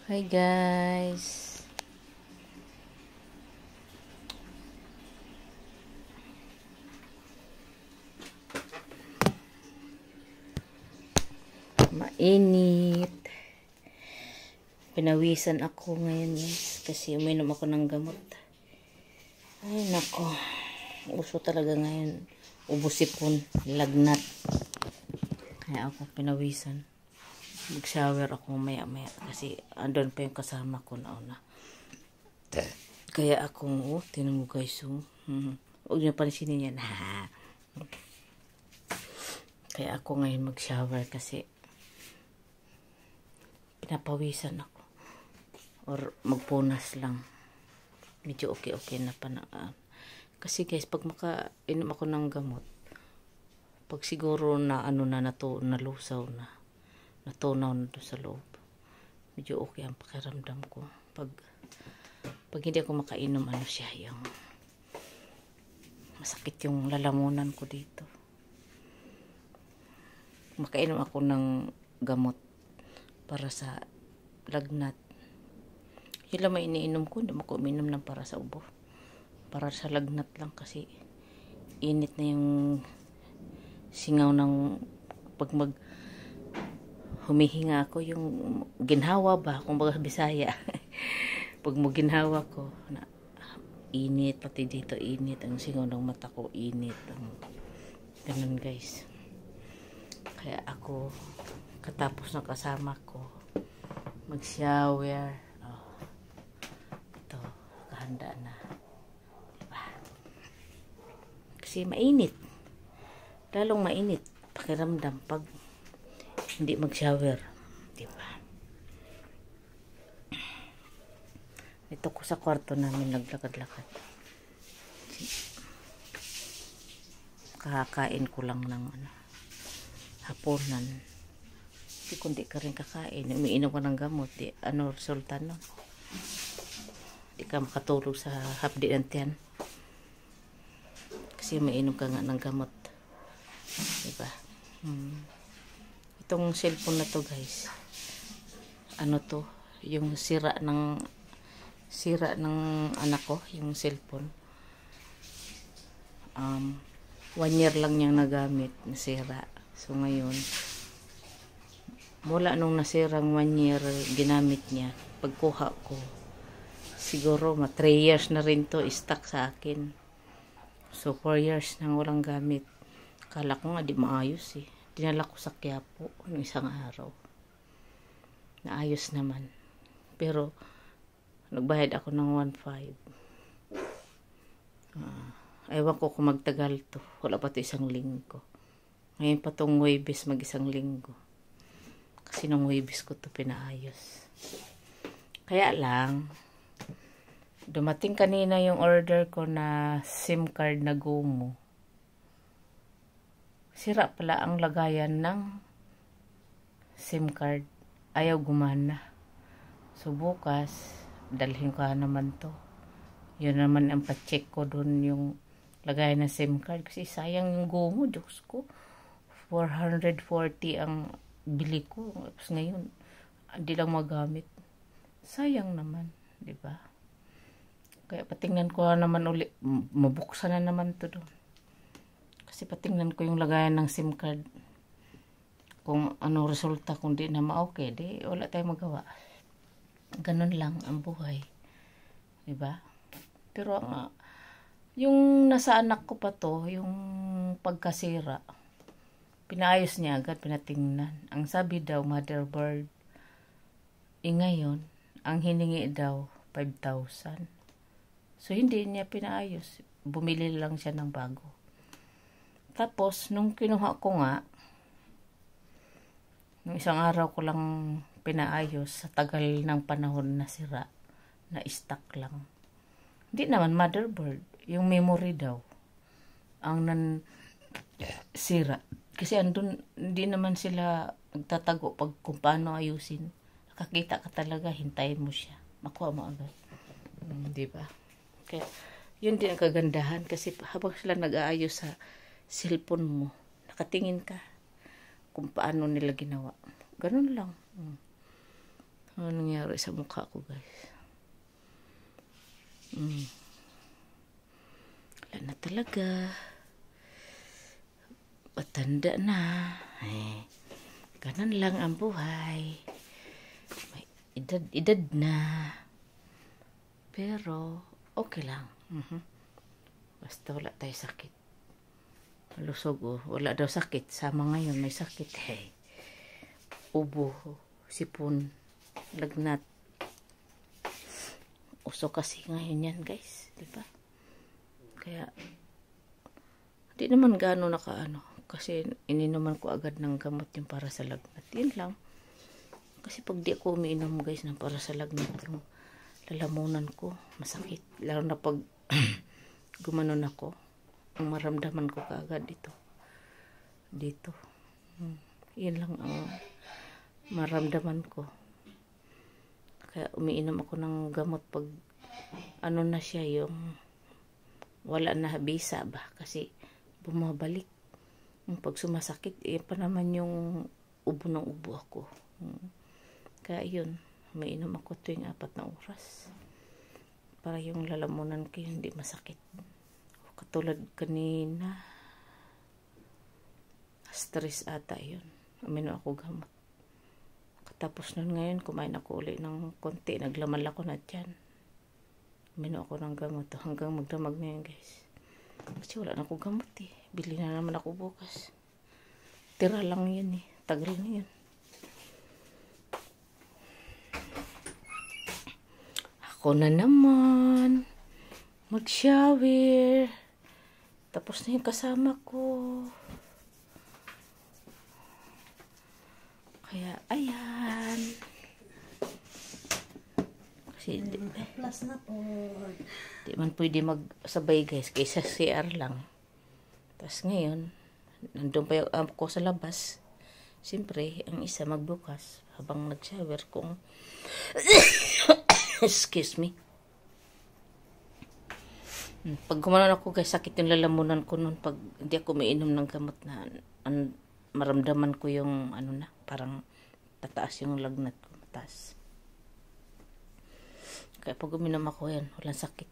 Hi guys. Mainit. Pinawisan ako ngayon guys kasi uminom ako ng gamot. Ay nako. Uso talaga ngayon. Ubusipon, lagnat. Kaya ako pinawisan. Mag-shower ako maya-maya kasi andun pa yung kasama ko nauna. Kaya ako, tinan mo guys, huwag niyo pansinin yan. Kaya ako ngayon mag-shower kasi pinapawisan ako. Or magpunas lang. Medyo okay na pa na. Kasi guys, pag makainom ako ng gamot, pag siguro na nalusaw na, natunaw na doon sa loob, medyo okay ang pakiramdam ko. Pag hindi ako makainom, yung masakit yung lalamunan ko dito. Makainom ako ng gamot para sa lagnat. Yun lang may iniinom ko. Hindi mo ko uminom ng para sa ubo. Para sa lagnat lang kasi init na yung singaw ng pag humihinga ako, yung ginhawa ba, kung baga Bisaya. Pag ginhawa ko, na init, pati dito init, ang singaw ng mata ko init. Ganun guys. Kaya ako, katapos ng kasama ko, mag-shower. Ito, kahanda na. Diba? Kasi mainit. Lalong mainit. Pakiramdam pag hindi mag-shower. Diba? Ito ko sa kwarto namin naglakad-lakad. Kakain ko lang ng hapunan. Kasi kung di ka rin kakain, umiinom ka ng gamot, resulta nun? Di ka makatulog sa hapdi ng tiyan. Kasi umiinom ka nga ng gamot. Diba? Itong cellphone na to guys, yung sira ng anak ko, yung cellphone. 1 year lang niyang nagamit, nasira. So ngayon, mula nung nasirang 1 year ginamit niya, pagkuha ko, siguro 3 years na rin to stuck sa akin. So 4 years nang walang gamit. Kala ko nga di maayos eh. Dinala ko sa Quiapo ng isang araw. Naayos naman. Pero nagbayad ako ng 1.5. Ewan ko kung magtagal to. Wala pa to 1 linggo. Ngayon pa tong Huwebes mag-1 linggo. Kasi nung Huwebes ko to pinaayos. Kaya lang, dumating kanina yung order ko na SIM card na GOMO. Sira pala ang lagayan ng SIM card. Ayaw gumana. So bukas, dalhin ko naman to. Yun naman ang pa-check ko dun yung lagayan ng SIM card. Kasi sayang yung GOMO. Diyos ko. 440 ang bili ko. Tapos ngayon, hindi lang magamit. Sayang naman. Diba? Kaya patingnan ko naman ulit. Mabuksan na naman to doon. Kasi patingnan ko yung lagayan ng SIM card. Kung ano resulta, kung di na ma-okay, di wala tayong magawa. Ganun lang ang buhay. Diba? Pero yung nasa anak ko pa to, yung pagkasira, pinaayos niya agad, pinatingnan. Ang sabi daw, motherboard. Ngayon, ang hiningi daw, 5,000. So, hindi niya pinaayos. Bumili lang siya ng bago. Tapos, nung kinuha ko nga, nung isang araw ko lang pinaayos, sa tagal ng panahon na sira, na stuck lang. Hindi naman motherboard, yung memory daw, ang sira. Kasi andun, hindi naman sila nagtatago pag kung paano ayusin. Nakakita ka talaga, hintayin mo siya. Makuha mo agad. Diba? Kaya, yun din ang kagandahan. Kasi habang sila nag-aayos sa cellphone mo, nakatingin ka kung paano nila ginawa. Ganun lang. Ano nangyari sa mukha ko, guys? Wala na talaga. Matanda na. Ganun lang ang buhay. May edad na. Pero, okay lang. Basta wala tayo sakit. Malusog, oh. Wala daw sakit. Sama ngayon, may sakit. Ubo, sipon, lagnat. Uso kasi ngayon yan, guys. Diba? Kaya, di naman gaano nakaano. Kasi ininuman ko agad ng gamot yung para sa lagnat. Yun lang. Kasi pag di ako umiinom, guys, ng para sa lagnat, yung lalamunan ko, masakit. Lalo na pag gumanon ako, ang maramdaman ko kaagad dito. Yun lang ang maramdaman ko. Kaya umiinom ako ng gamot pag ano na siya, yung wala na bisa ba, kasi bumabalik. Pag sumasakit, pa naman yung ubo ng ubo ako. Kaya yun, umiinom ako tuwing 4 na oras para yung lalamunan ko hindi masakit. Katulad kanina, stress ata yun. Uminom ako gamot. Katapos nun ngayon, kumain ako ulit ng konti. Naglaman ako na dyan. Uminom ako ng gamot hanggang magdamag na yun, guys. Kasi wala na ako gamot eh. Bili na naman ako bukas. Tira lang yun eh. Tagal na yun. Ako na naman. Mag-shower. Tapos na yung kasama ko. Kaya, ayan. Kasi, Plus na po. di man pwede magsabay, guys. Kaysa CR lang. Tapos ngayon, nandun pa yung ko sa labas. Siyempre, ang isa magbukas. Habang nag-shower kung excuse me. Pag gumanon ako, guys, sakit yung lalamunan ko nun pag hindi ako mainom ng gamot na maramdaman ko yung ano na, parang tataas yung lagnat ko, mataas. Kaya pag uminom ako yan, walang sakit.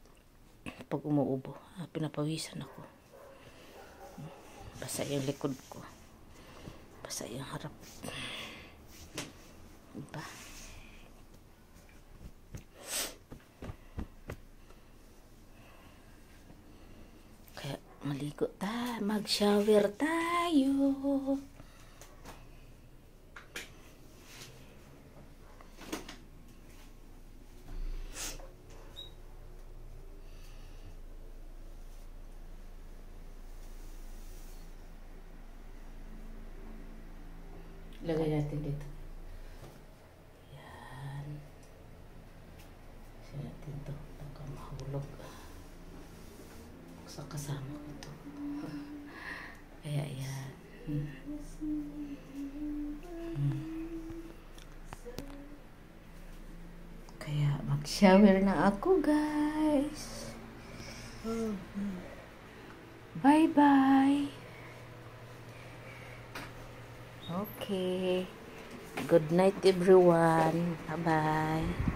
Pag umuubo, pinapawisan ako. Basa yung likod ko. Basa yung harap. Diba? Maligo tayo, mag-shower tayo. Lagay natin dito. Yan. Kasi natin ito. Baka mahulog. Sa kasama ko ito. Kaya yan. Kaya mag-shower na ako, guys. Bye-bye. Okay. Good night, everyone. Bye-bye.